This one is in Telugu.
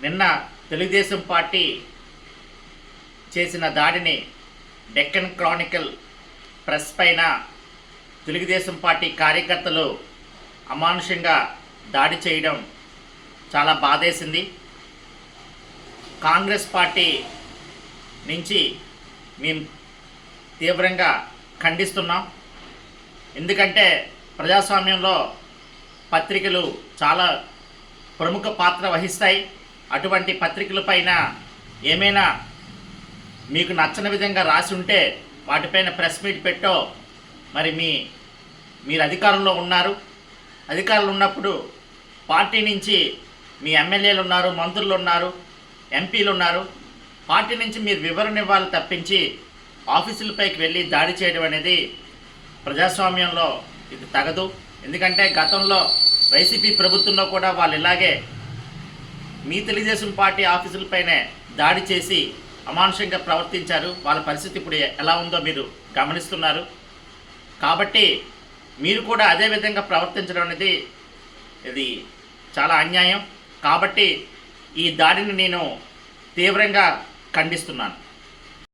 నిన్న తెలుగుదేశం పార్టీ చేసిన దాడిని డెక్కన్ క్రానికల్ ప్రెస్ పైన తెలుగుదేశం పార్టీ కార్యకర్తలు అమానుషంగా దాడి చేయడం చాలా బాధేసింది. కాంగ్రెస్ పార్టీ నుంచి మేము తీవ్రంగా ఖండిస్తున్నాం. ఎందుకంటే ప్రజాస్వామ్యంలో పత్రికలు చాలా ప్రముఖ పాత్ర వహిస్తాయి. అటువంటి పత్రికలపైన ఏమైనా మీకు నచ్చని విధంగా రాసి ఉంటే వాటిపైన ప్రెస్ మీట్ పెట్టో మరి మీరు అధికారంలో ఉన్నారు. అధికారులు ఉన్నప్పుడు పార్టీ నుంచి మీ ఎమ్మెల్యేలు ఉన్నారు, మంత్రులు ఉన్నారు, ఎంపీలు ఉన్నారు. పార్టీ నుంచి మీరు వివరణ ఇవ్వాలి తప్పించి ఆఫీసులపైకి వెళ్ళి దాడి చేయడం అనేది ప్రజాస్వామ్యంలో ఇది తగదు. ఎందుకంటే గతంలో వైసీపీ ప్రభుత్వంలో కూడా వాళ్ళు ఇలాగే మీ తెలుగుదేశం పార్టీ ఆఫీసులపైనే దాడి చేసి అమానుషంగా ప్రవర్తించారు. వాళ్ళ పరిస్థితి ఇప్పుడు ఎలా ఉందో మీరు గమనిస్తున్నారు. కాబట్టి మీరు కూడా అదే విధంగా ప్రవర్తించడం అనేది ఇది చాలా అన్యాయం. కాబట్టి ఈ దాడిని నేను తీవ్రంగా ఖండిస్తున్నాను.